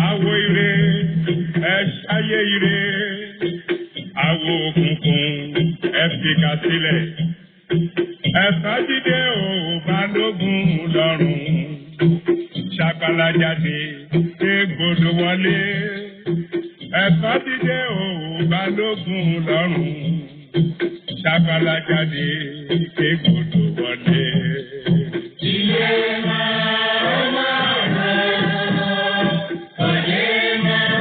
Àwo ire ẹ ṣayé ire, àwo òkùnkùn ẹ fìkà sílẹ̀. Ẹ̀fọ́ jíde ò balógun lọ́rùn, ṣàgbàlá jáde égbodò wọlé. Ẹ̀fọ́ jíde ò balógun lọ́rùn, ṣàgbàlá jáde égbodò wọlé. Ilé máa ń máa rọ̀, ọ̀lẹ máa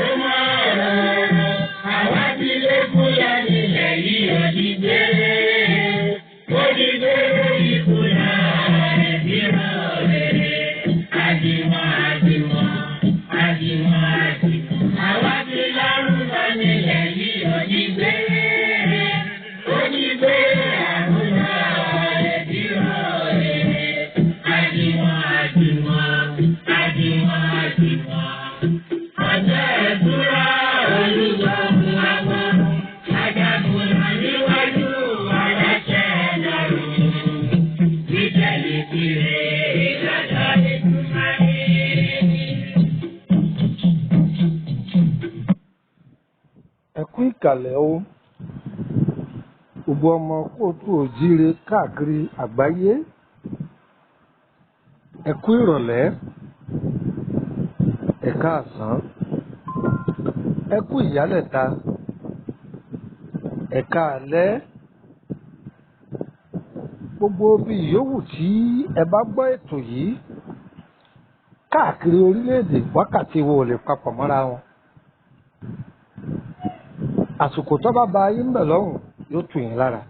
ń máa rọ̀. Àwa ti lé kúlẹ̀ nílẹ̀ yìí òdìgbé. Ìkàlẹ̀ o, gbogbo ọmọ kóòtù òjíire káàkiri àgbáyé, ẹ kú ìrọ̀lẹ́, ẹ káàsán, ẹ kú ìyálẹ̀ta, ẹ káalẹ́. Gbogbo bí yòówù tí ẹ bá gbọ́ ètò yìí káàkiri orílẹ̀-èdè, wákàtí wo lè papọ̀ mọ́ra wọn. Àsìkò tó bá ba ayé ń bẹ̀ lọ́rùn yóò tù yín lára.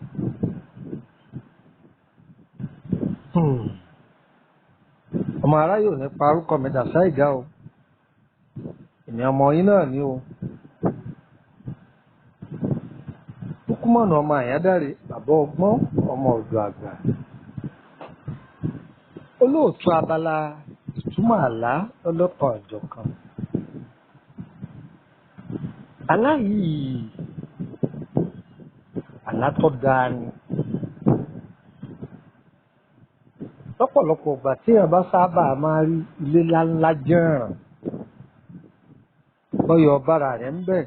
Ọmọ aráyò ní parúkọ mi dàsá ìgá o, èmi ọmọ yín náà ni o. Kúkúmọ̀nà ọmọ àyádáre, bàbá ọgbọ́n, ọmọ ọ̀dọ̀ àgbà. Olóòtú abala ìtumọ̀ àlá lọ́lọ́kan ọ̀jọ̀kan. Àlá yìí àlá tó dáa ni. Lọ́pọ̀lọpọ̀ ìgbà tí èèyàn bá sábà máa rí ilé ńláńlá jẹ́ràn, bọ́yọ̀ bára rẹ̀ ń bẹ̀,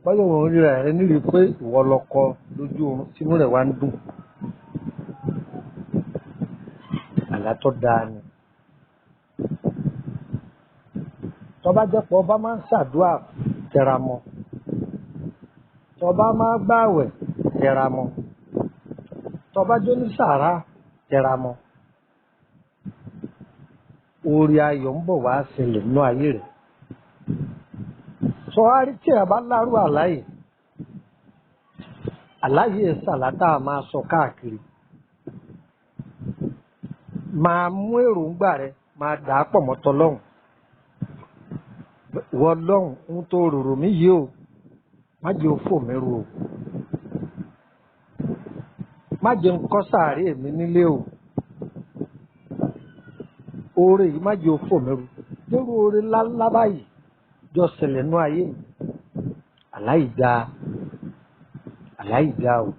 bọ́yọ̀ òun rí rẹ̀ nírí pé ìwọ lọkọ lójú oorun tínú rẹ̀ wá ń dùn. Àlá tó dáa ni. Tọ́ba jẹ́ pé ọba máa ń ṣàdúrà tẹra mọ́, tọ́ba máa gbààwẹ̀ tẹra mọ́, tọ́ba jó ní sàárà tẹra mọ́. Oore ayọ̀ ń bọ̀ wá ṣẹlẹ̀ nínú ayé rẹ̀. Sọ̀hárí tí ẹ bá lárú àláyé, àláyé ṣàlátà máa sọ káàkiri. Máa mú èròǹgbà rẹ̀ máa dà á pọ̀ mọ́tọ́ lọ́hùn. Wọ́n lọ́hùn ń tó rorò mí yìí o, má jẹ́ òfò mi ru o, má jẹ́ ń kọ́ sàárè mi nílé o, oore yìí má jẹ́ òfò mi ru. Lérò oore ńláńlá báyìí jọ ṣẹlẹ̀ nú ayé mi. Àláìdá, àláìdá o.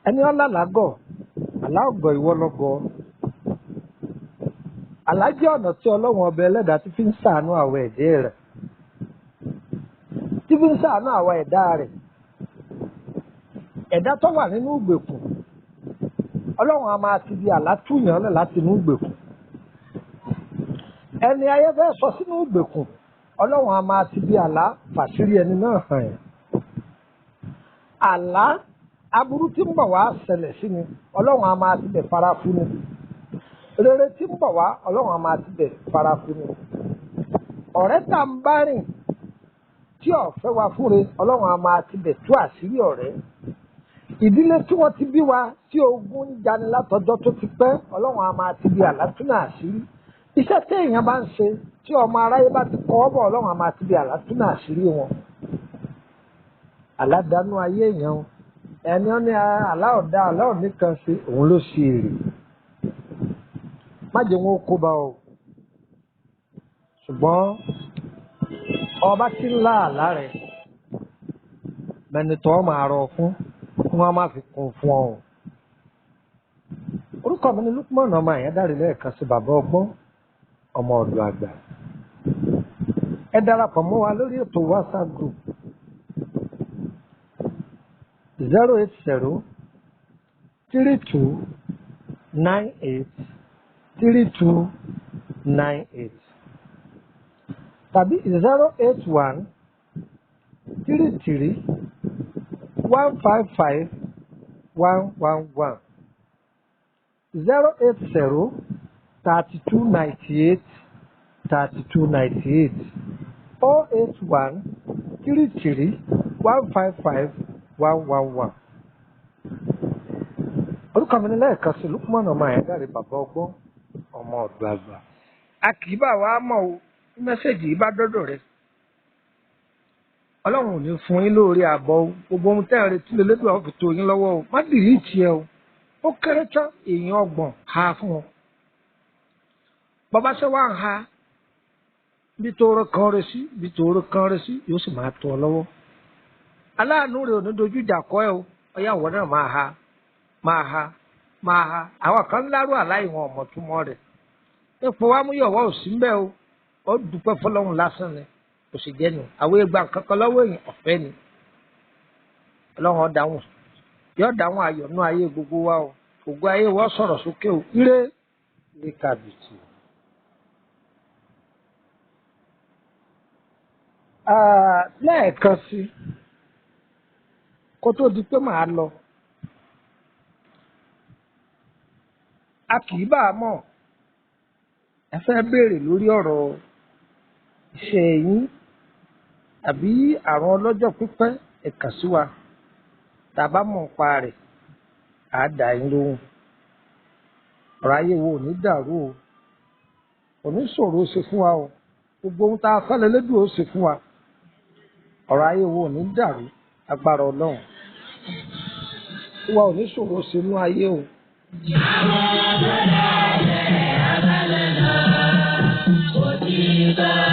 Ẹni ọlálàgọ̀, aláògọ̀ ìwọ lọ́gọ̀. Àlá jẹ́ ọ̀nà tí Ọlọ́run ọba ẹlẹ́dàá ti fi ń ṣàánú àwọn ẹ̀dá rẹ̀, tí fi ń ṣàánú àwọn ẹ̀dá rẹ̀. Ẹ̀dá tó wà nínú ìgbèkùn, Ọlọ́run a máa ti di àlá túyàn lẹ̀ láti inú ìgbèkùn. Ẹni ayé fẹ́ sọ sínú ìgbèkùn, Ọlọ́run a máa ti di àlá fàṣírí ẹni náà hàn ẹ́. Àlá aburú tí ń bọ̀ wá ṣẹlẹ̀ sí ni, Ọlọ́run a máa ti bẹ̀ fara fún ni. Rere tí ń bọ̀ wá, Ọlọ́run a máa ti bẹ̀ fara fún ni. Ọ̀rẹ́ tá ń bá rìn tí ọ̀fẹ́ wa fúnre, Ọlọ́run a máa ti bẹ̀ tú àṣírí ọ̀rẹ́. Ìdílé tí wọ́n ti bí wa tí ogun ń jani látọjọ́ tó ti pẹ́, Ọlọ́run a máa ti di àlátúnà àṣírí. Iṣẹ́ tí èèyàn bá ń ṣe tí ọmọ aráyé bá ti kọ́ ọ́ bọ̀, Ọlọ́run a máa ti di àlátúnà àṣírí wọn. Àládàánú ayé èèyàn, ẹni ó ní àlá ọ̀dá àlá òní kan ṣe, òun ló ṣe èrè. Má jẹ́ wọn ó kó bá ọ. Ṣùgbọ́n ọba tí ń lá àlá rẹ̀, mẹni tó máa rọ fún kí wọ́n má fi kún fún ọ. Orúkọ mi ni Lukman ọmọ Àyándárì lẹ́ẹ̀kan sí bàbá ọgbọ́n ọmọ ọ̀dọ̀ àgbà. Ẹ darapọ̀ mọ́ wa lórí ètò WhatsApp group 08032983298 tàbí 08133155111 08032983298 08133155111. Orúkọ mi ni lẹ́ẹ̀kan sí Lukman ọmọ Àyándárì bàbá ọgbọ́n ọmọ ọ̀dọ̀ àgbà. A kì í bá wa mọ̀ o ní mẹ́sẹ̀gì yìí bá dọ́dọ̀ rẹ̀. Ọlọ́run ò ní fún yín lórí àbọ̀ o. Gbogbo ohun tẹ́ ẹ̀ retí lè lédùn àwọn fìtò yín lọ́wọ́ o. Má dìrí tiẹ̀ o. Ó kéré tán èèyàn 30 ha fún wọn. Bàbá ṣe wá ń ha bí tòrò kan rẹ̀ sí bí tòrò kan rẹ̀ sí yóò sì máa tọ́ ọ lọ́wọ́. Aláàánú rẹ̀ ò ní dojú ìjà kọ́ ẹ o. Ọyá ìwọ náà máa ha. Àwọn kan lárú aláìwọn ọmọtúmọ̀ rẹ̀. Ipò wa mú yọ̀wọ́ òsì ń bẹ́ o. Ó dúpẹ́ fọlọ́run lásán ni. Kò sì jẹ́ nu. Àwọn ìgbà kankan lọ́wọ́ èèyàn ọ̀fẹ́ ni. Ọlọ́run ọ̀dáhùn. Yóò dáhùn ayọ̀ nú ayé gbogbo wa o. Ògo ayé wọ́n sọ̀rọ̀ sókè o. Ire kàbìtì. Lẹ́ẹ̀kan sí kó tó di pé màá lọ. A kì í bá a mọ̀ ẹ fẹ́ béèrè lórí ọ̀rọ̀ iṣẹ́ yín àbí àrùn ọlọ́jọ́ pípẹ́ ẹ kàn sí wa tàbá mọ̀ nípa rẹ̀ á dá yín lóhùn. Ọ̀rọ̀ ayé wo ò ní dàrú o, ò ní ṣòro ó ṣe fún wa o, gbogbo ohun tá a fẹ́ lẹ́lẹ́dùn ó ṣe fún wa. Ọ̀rọ̀ ayé wo ò ní dàrú agbára Ọlọ́run. Wa ò ní ṣòro ó ṣe nú ayé o. Òtítọ́